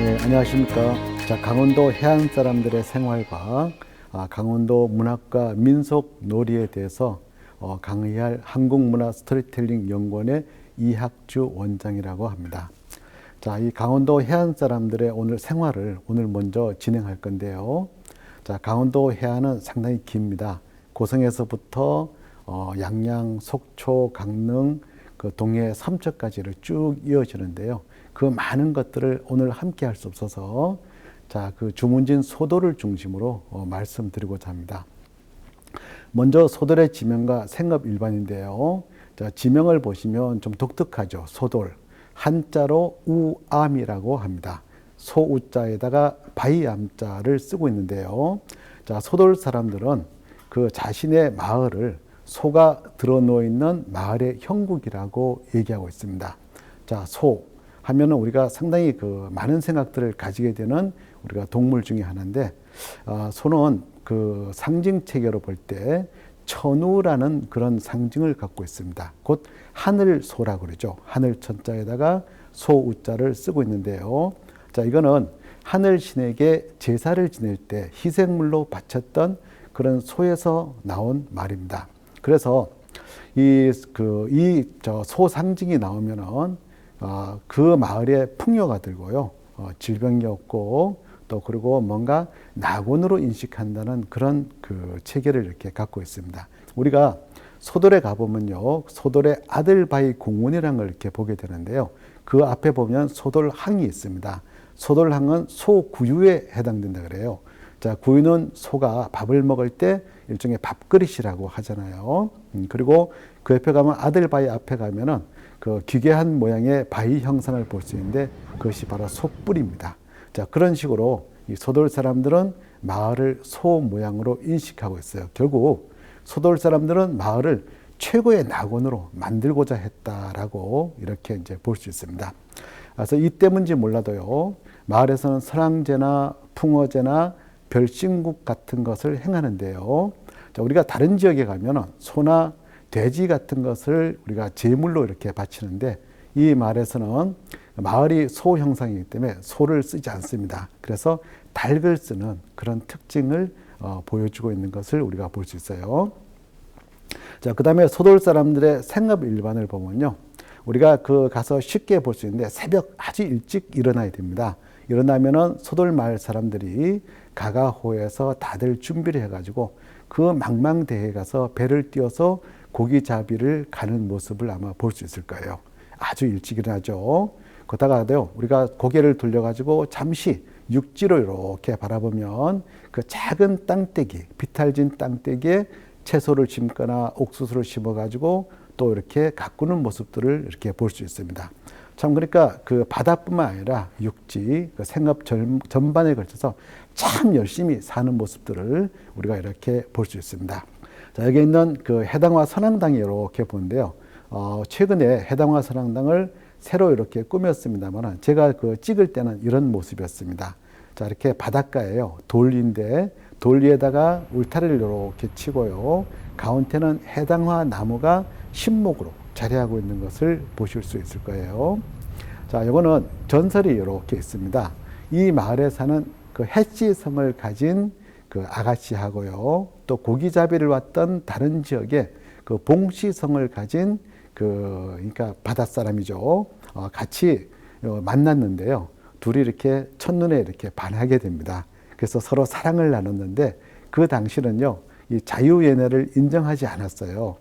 네, 안녕하십니까. 자, 강원도 해안 사람들의 생활과 강원도 문학과 민속 놀이에 대해서 강의할 한국문화 스토리텔링 연구원의 이학주 원장이라고 합니다. 자, 이 강원도 해안 사람들의 오늘 생활을 오늘 먼저 진행할 건데요. 자, 강원도 해안은 상당히 깁니다. 고성에서부터 양양, 속초, 강릉, 그 동해, 삼척까지를 쭉 이어지는데요. 그 많은 것들을 오늘 함께 할 수 없어서 자, 그 주문진 소도를 중심으로 말씀드리고자 합니다. 먼저 소돌의 지명과 생업일반인데요. 자, 지명을 보시면 좀 독특하죠. 소돌. 한자로 우암이라고 합니다. 소우자에다가 바이암자를 쓰고 있는데요. 자, 소돌 사람들은 그 자신의 마을을 소가 들어놓여 있는 마을의 형국이라고 얘기하고 있습니다. 자, 소 하면은 우리가 상당히 그 많은 생각들을 가지게 되는 우리가 동물 중에 하나인데, 소는 그 상징 체계로 볼 때 천우라는 그런 상징을 갖고 있습니다. 곧 하늘소라고 그러죠. 하늘 천자에다가 소우자를 쓰고 있는데요. 자, 이거는 하늘신에게 제사를 지낼 때 희생물로 바쳤던 그런 소에서 나온 말입니다. 그래서 소 상징이 나오면은 그 마을에 풍요가 들고요. 질병이 없고 또 그리고 뭔가 낙원으로 인식한다는 그런 그 체계를 이렇게 갖고 있습니다. 우리가 소돌에 가보면요. 소돌의 아들바위 공원이라는 걸 이렇게 보게 되는데요. 그 앞에 보면 소돌항이 있습니다. 소돌항은 소구유에 해당된다 그래요. 자, 구유는 소가 밥을 먹을 때 일종의 밥그릇이라고 하잖아요. 그리고 그 옆에 가면 아들바위 앞에 가면은 그 기괴한 모양의 바위 형상을 볼 수 있는데 그것이 바로 소뿔입니다. 자, 그런 식으로 이 소돌 사람들은 마을을 소 모양으로 인식하고 있어요. 결국 소돌 사람들은 마을을 최고의 낙원으로 만들고자 했다라고 이렇게 이제 볼 수 있습니다. 그래서 이 때문인지 몰라도요. 마을에서는 설왕제나 풍어제나 별신국 같은 것을 행하는데요. 자, 우리가 다른 지역에 가면은 소나 돼지 같은 것을 우리가 제물로 이렇게 바치는데 이 마을에서는 마을이 소 형상이기 때문에 소를 쓰지 않습니다. 그래서 닭을 쓰는 그런 특징을 보여주고 있는 것을 우리가 볼 수 있어요. 자, 그 다음에 소돌 사람들의 생업 일반을 보면요. 우리가 그 가서 쉽게 볼 수 있는데 새벽 아주 일찍 일어나야 됩니다. 일어나면은 소돌 마을 사람들이 가가호에서 다들 준비를 해가지고 그 망망대해에 가서 배를 띄워서 고기잡이를 가는 모습을 아마 볼 수 있을 거예요. 아주 일찍 일어나죠. 그러다가도요, 우리가 고개를 돌려가지고 잠시 육지로 이렇게 바라보면 그 작은 땅떼기, 비탈진 땅떼기에 채소를 심거나 옥수수를 심어가지고 또 이렇게 가꾸는 모습들을 이렇게 볼 수 있습니다. 참, 그러니까 그 바다뿐만 아니라 육지, 그 생업 전반에 걸쳐서 참 열심히 사는 모습들을 우리가 이렇게 볼 수 있습니다. 자, 여기 있는 그 해당화 선앙당이 이렇게 보는데요. 최근에 해당화 선앙당을 새로 이렇게 꾸몄습니다만 제가 그 찍을 때는 이런 모습이었습니다. 자, 이렇게 바닷가에요. 돌인데 돌 위에다가 울타리를 이렇게 치고요. 가운데는 해당화 나무가 신목으로 자리하고 있는 것을 보실 수 있을 거예요. 자, 이거는 전설이 이렇게 있습니다. 이 마을에 사는 그 해씨성을 가진 그 아가씨하고요. 또 고기잡이를 왔던 다른 지역에 그 봉씨성을 가진 그러니까 바닷사람이죠. 같이 만났는데요. 둘이 이렇게 첫눈에 이렇게 반하게 됩니다. 그래서 서로 사랑을 나눴는데 그 당시는요. 이 자유연애를 인정하지 않았어요.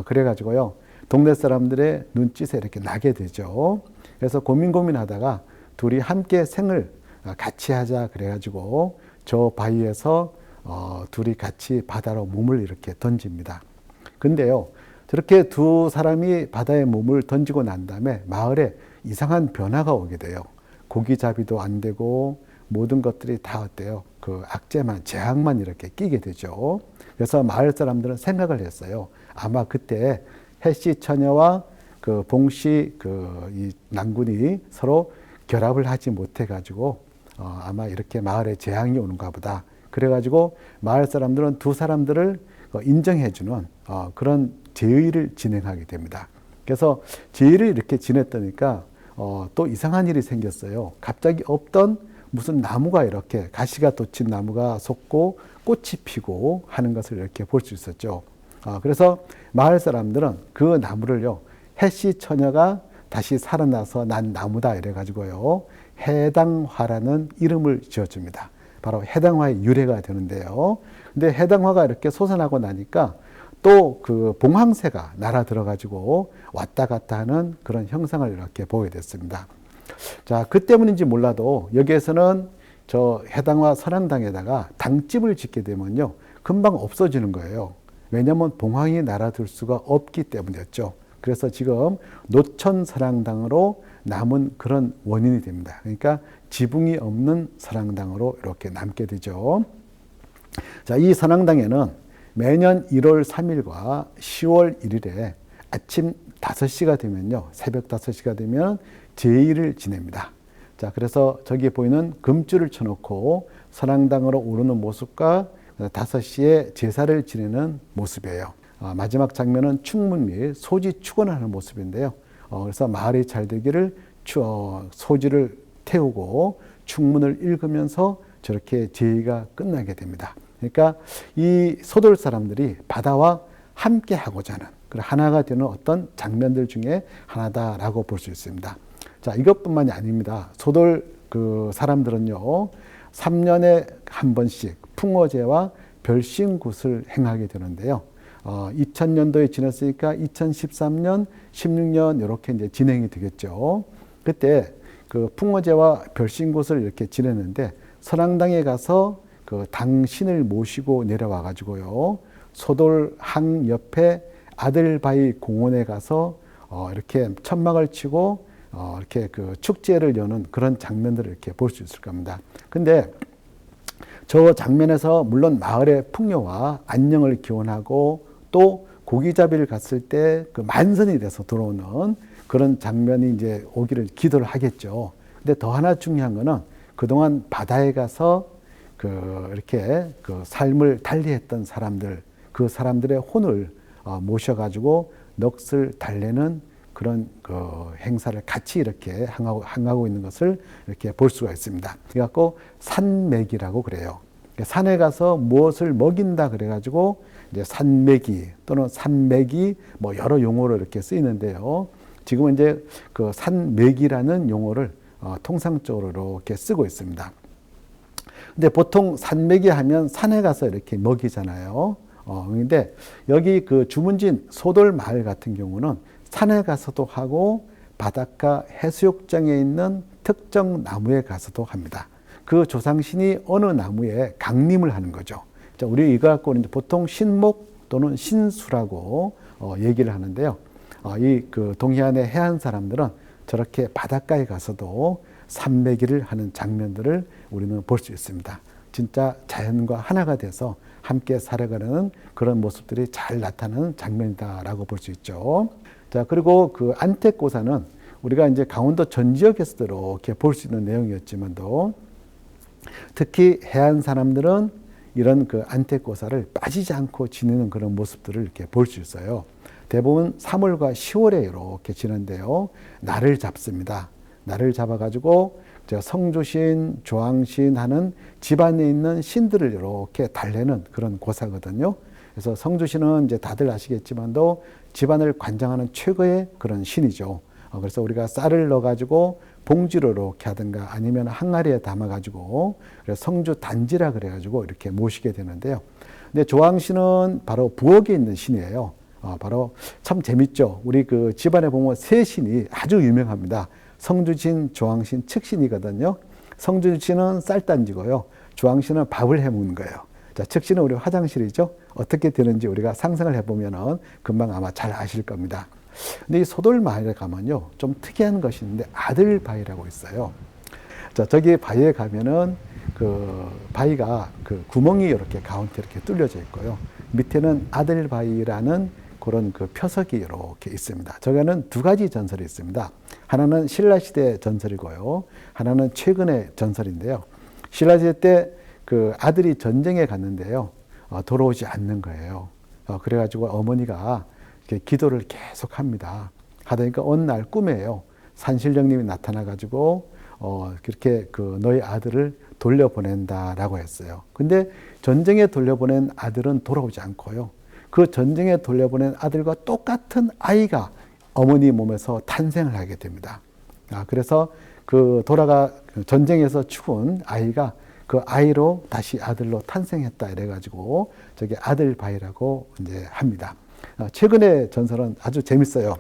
그래가지고요. 동네 사람들의 눈짓에 이렇게 나게 되죠. 그래서 고민하다가 둘이 함께 생을 같이 하자 그래가지고 저 바위에서 둘이 같이 바다로 몸을 이렇게 던집니다. 근데요, 저렇게 두 사람이 바다에 몸을 던지고 난 다음에 마을에 이상한 변화가 오게 돼요. 고기잡이도 안 되고 모든 것들이 다 어때요? 그 악재만, 재앙만 이렇게 끼게 되죠. 그래서 마을 사람들은 생각을 했어요. 아마 그때 해씨 처녀와 그 봉씨 이 난군이 서로 결합을 하지 못해가지고 아마 이렇게 마을에 재앙이 오는가 보다. 그래가지고 마을 사람들은 두 사람들을 인정해주는 그런 제의를 진행하게 됩니다. 그래서 제의를 이렇게 지냈다니까 또 이상한 일이 생겼어요. 갑자기 없던 무슨 나무가 이렇게 가시가 돋친 나무가 솟고 꽃이 피고 하는 것을 이렇게 볼 수 있었죠. 그래서 마을 사람들은 그 나무를요, 해시 처녀가 다시 살아나서 난 나무다 이래가지고요, 해당화라는 이름을 지어줍니다. 바로 해당화의 유래가 되는데요. 근데 해당화가 이렇게 솟아나고 나니까 또 그 봉황새가 날아 들어가지고 왔다 갔다 하는 그런 형상을 이렇게 보게 됐습니다. 자, 그 때문인지 몰라도 여기에서는 저 해당화 선앙당에다가 당집을 짓게 되면요, 금방 없어지는 거예요. 왜냐하면 봉황이 날아들 수가 없기 때문이었죠. 그래서 지금 노천 선앙당으로 남은 그런 원인이 됩니다. 그러니까 지붕이 없는 선앙당으로 이렇게 남게 되죠. 자, 이 선앙당에는 매년 1월 3일과 10월 1일에 아침 5시가 되면요, 새벽 5시가 되면 제의를 지냅니다. 자, 그래서 저기 보이는 금줄을 쳐놓고 선앙당으로 오르는 모습과 5시에 제사를 지내는 모습이에요. 마지막 장면은 충문 및 소지 축원하는 모습인데요. 그래서 마을이 잘 되기를 소지를 태우고 충문을 읽으면서 저렇게 제의가 끝나게 됩니다. 그러니까 이 소돌 사람들이 바다와 함께 하고자 하는 그런 하나가 되는 어떤 장면들 중에 하나다라고 볼 수 있습니다. 자, 이것뿐만이 아닙니다. 소돌 그 사람들은요, 3년에 한 번씩 풍어제와 별신굿을 행하게 되는데요. 2000년도에 지났으니까 2013년, 16년 이렇게 이제 진행이 되겠죠. 그때 그 풍어제와 별신굿을 이렇게 지냈는데 선앙당에 가서 그 당신을 모시고 내려와 가지고요, 소돌항 옆에 아들바위 공원에 가서 이렇게 천막을 치고 이렇게 그 축제를 여는 그런 장면들을 이렇게 볼 수 있을 겁니다. 근데 저 장면에서 물론 마을의 풍요와 안녕을 기원하고 또 고기잡이를 갔을 때 그 만선이 돼서 들어오는 그런 장면이 이제 오기를 기도를 하겠죠. 근데 더 하나 중요한 거는 그동안 바다에 가서 이렇게 그 삶을 달리했던 사람들, 그 사람들의 혼을 모셔가지고 넋을 달래는 그런 그 행사를 같이 이렇게 행하고 있는 것을 이렇게 볼 수가 있습니다. 그래갖고 산매기라고 그래요. 산에 가서 무엇을 먹인다 그래가지고 이제 산매기 또는 산매기 뭐 여러 용어로 이렇게 쓰이는데요. 지금은 이제 그 산매기라는 용어를 통상적으로 이렇게 쓰고 있습니다. 근데 보통 산매기 하면 산에 가서 이렇게 먹이잖아요. 근데 여기 그 주문진 소돌 마을 같은 경우는 산에 가서도 하고 바닷가 해수욕장에 있는 특정 나무에 가서도 합니다. 그 조상신이 어느 나무에 강림을 하는 거죠. 자, 우리 이거 갖고는 보통 신목 또는 신수라고 얘기를 하는데요. 이 그 동해안의 해안 사람들은 저렇게 바닷가에 가서도 산매기를 하는 장면들을 우리는 볼 수 있습니다. 진짜 자연과 하나가 돼서 함께 살아가는 그런 모습들이 잘 나타나는 장면이다라고 볼 수 있죠. 자, 그리고 그 안택고사는 우리가 이제 강원도 전 지역에서도 이렇게 볼 수 있는 내용이었지만도 특히 해안 사람들은 이런 그 안택고사를 빠지지 않고 지내는 그런 모습들을 이렇게 볼 수 있어요. 대부분 3월과 10월에 이렇게 지는데요. 날을 잡습니다. 날을 잡아가지고 성주신, 조항신 하는 집안에 있는 신들을 이렇게 달래는 그런 고사거든요. 그래서 성주신은 이제 다들 아시겠지만도 집안을 관장하는 최고의 그런 신이죠. 그래서 우리가 쌀을 넣어가지고 봉지로 이렇게 하든가 아니면 항아리에 담아가지고 그래서 성주 단지라 그래가지고 이렇게 모시게 되는데요. 근데 조항신은 바로 부엌에 있는 신이에요. 바로 참 재밌죠. 우리 그 집안에 보면 세 신이 아주 유명합니다. 성주신, 조항신, 측신이거든요. 성주신은 쌀단지고요. 조항신은 밥을 해 먹는 거예요. 자, 측신은 우리 화장실이죠. 어떻게 되는지 우리가 상상을 해보면은 금방 아마 잘 아실 겁니다. 근데 이 소돌 마을에 가면요, 좀 특이한 것이 있는데 아들 바위라고 있어요. 자, 저기 바위에 가면은 그 바위가 그 구멍이 이렇게 가운데 이렇게 뚫려져 있고요. 밑에는 아들 바위라는 그런 그 표석이 이렇게 있습니다. 저거는 두 가지 전설이 있습니다. 하나는 신라시대 전설이고요. 하나는 최근의 전설인데요. 신라시대 때 그 아들이 전쟁에 갔는데요. 돌아오지 않는 거예요. 그래가지고 어머니가 이렇게 기도를 계속 합니다. 하다니까 어느 날 꿈에요. 산신령님이 나타나가지고 그렇게 너희 아들을 돌려보낸다라고 했어요. 근데 전쟁에 돌려보낸 아들은 돌아오지 않고요. 그 전쟁에 돌려보낸 아들과 똑같은 아이가 어머니 몸에서 탄생을 하게 됩니다. 그래서 전쟁에서 죽은 아이가 그 아이로 다시 아들로 탄생했다 이래가지고 저게 아들바위라고 이제 합니다. 최근의 전설은 아주 재밌어요.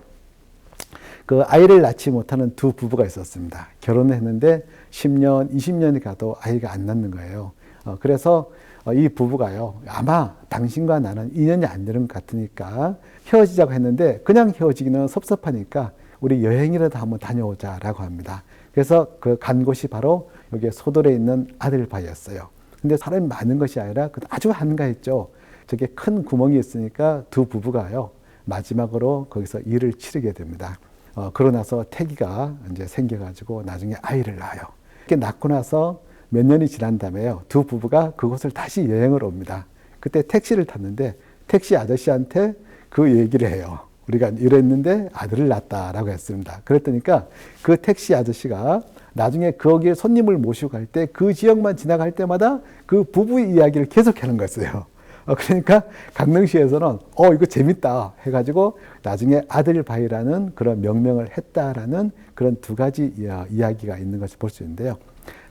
그 아이를 낳지 못하는 두 부부가 있었습니다. 결혼을 했는데 10년, 20년이 가도 아이가 안 낳는 거예요. 그래서 이 부부가요, 아마 당신과 나는 인연이 안 되는 것 같으니까 헤어지자고 했는데 그냥 헤어지기는 섭섭하니까 우리 여행이라도 한번 다녀오자라고 합니다. 그래서 그 간 곳이 바로 여기 소돌에 있는 아들바위였어요. 근데 사람이 많은 것이 아니라 아주 한가했죠. 저게 큰 구멍이 있으니까 두 부부가요, 마지막으로 거기서 일을 치르게 됩니다. 그러고 나서 태기가 이제 생겨가지고 나중에 아이를 낳아요. 이렇게 낳고 나서 몇 년이 지난 다음에요, 두 부부가 그곳을 다시 여행을 옵니다. 그때 택시를 탔는데 택시 아저씨한테 그 얘기를 해요. 우리가 이랬는데 아들을 낳았다라고 했습니다. 그랬더니까 그 택시 아저씨가 나중에 거기에 손님을 모시고 갈 때 그 지역만 지나갈 때마다 그 부부의 이야기를 계속 하는 거였어요. 그러니까 강릉시에서는 이거 재밌다 해가지고 나중에 아들바위라는 그런 명명을 했다라는 그런 두 가지 이야기가 있는 것을 볼 수 있는데요.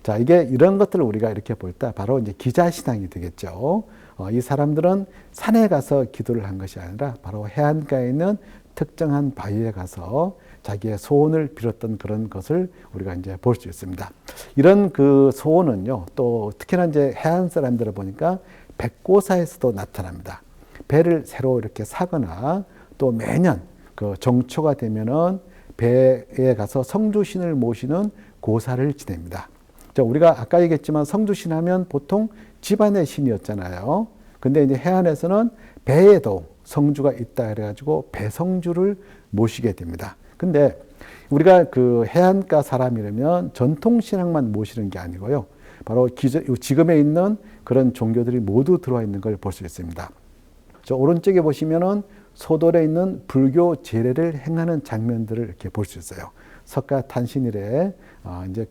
자, 이게 이런 것들을 우리가 이렇게 볼 때 바로 이제 기자신앙이 되겠죠. 이 사람들은 산에 가서 기도를 한 것이 아니라 바로 해안가에 있는 특정한 바위에 가서 자기의 소원을 빌었던 그런 것을 우리가 이제 볼 수 있습니다. 이런 그 소원은요, 또 특히나 이제 해안 사람들을 보니까 백고사에서도 나타납니다. 배를 새로 이렇게 사거나 또 매년 그 정초가 되면은 배에 가서 성주신을 모시는 고사를 지냅니다. 우리가 아까 얘기했지만 성주신 하면 보통 집안의 신이었잖아요. 근데 이제 해안에서는 배에도 성주가 있다 그래가지고 배성주를 모시게 됩니다. 근데 우리가 그 해안가 사람이라면 전통신앙만 모시는 게 아니고요. 바로 지금에 있는 그런 종교들이 모두 들어와 있는 걸 볼 수 있습니다. 저 오른쪽에 보시면은 소돌에 있는 불교 제례를 행하는 장면들을 이렇게 볼 수 있어요. 석가탄신일에 이제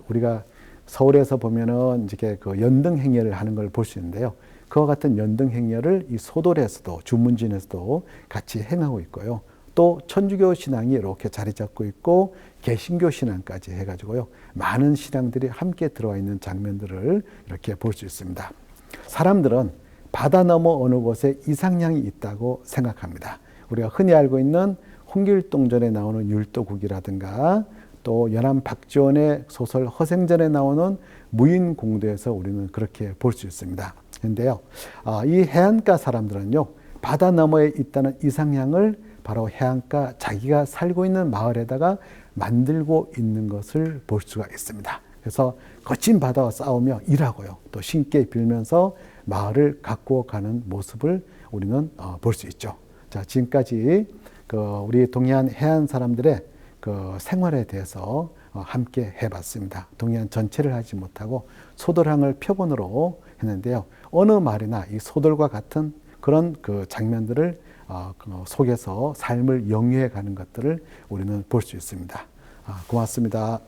우리가 서울에서 보면은 이제 그 연등 행렬을 하는 걸 볼 수 있는데요. 그와 같은 연등 행렬을 이 소돌에서도 주문진에서도 같이 행하고 있고요. 또 천주교 신앙이 이렇게 자리 잡고 있고 개신교 신앙까지 해가지고요, 많은 신앙들이 함께 들어와 있는 장면들을 이렇게 볼 수 있습니다. 사람들은 바다 너머 어느 곳에 이상향이 있다고 생각합니다. 우리가 흔히 알고 있는 홍길동전에 나오는 율도국이라든가 또 연암 박지원의 소설 허생전에 나오는 무인공도에서 우리는 그렇게 볼 수 있습니다. 그런데요, 이 해안가 사람들은요, 바다 너머에 있다는 이상향을 바로 해안가 자기가 살고 있는 마을에다가 만들고 있는 것을 볼 수가 있습니다. 그래서 거친 바다와 싸우며 일하고요, 또 신께 빌면서 마을을 가꾸어 가는 모습을 우리는 볼 수 있죠. 자, 지금까지 우리 동해안 해안 사람들의 생활에 대해서 함께 해봤습니다. 동해안 전체를 하지 못하고 소돌항을 표본으로 했는데요. 어느 말이나 이 소돌과 같은 그런 장면들을 속에서 삶을 영위해 가는 것들을 우리는 볼 수 있습니다. 고맙습니다.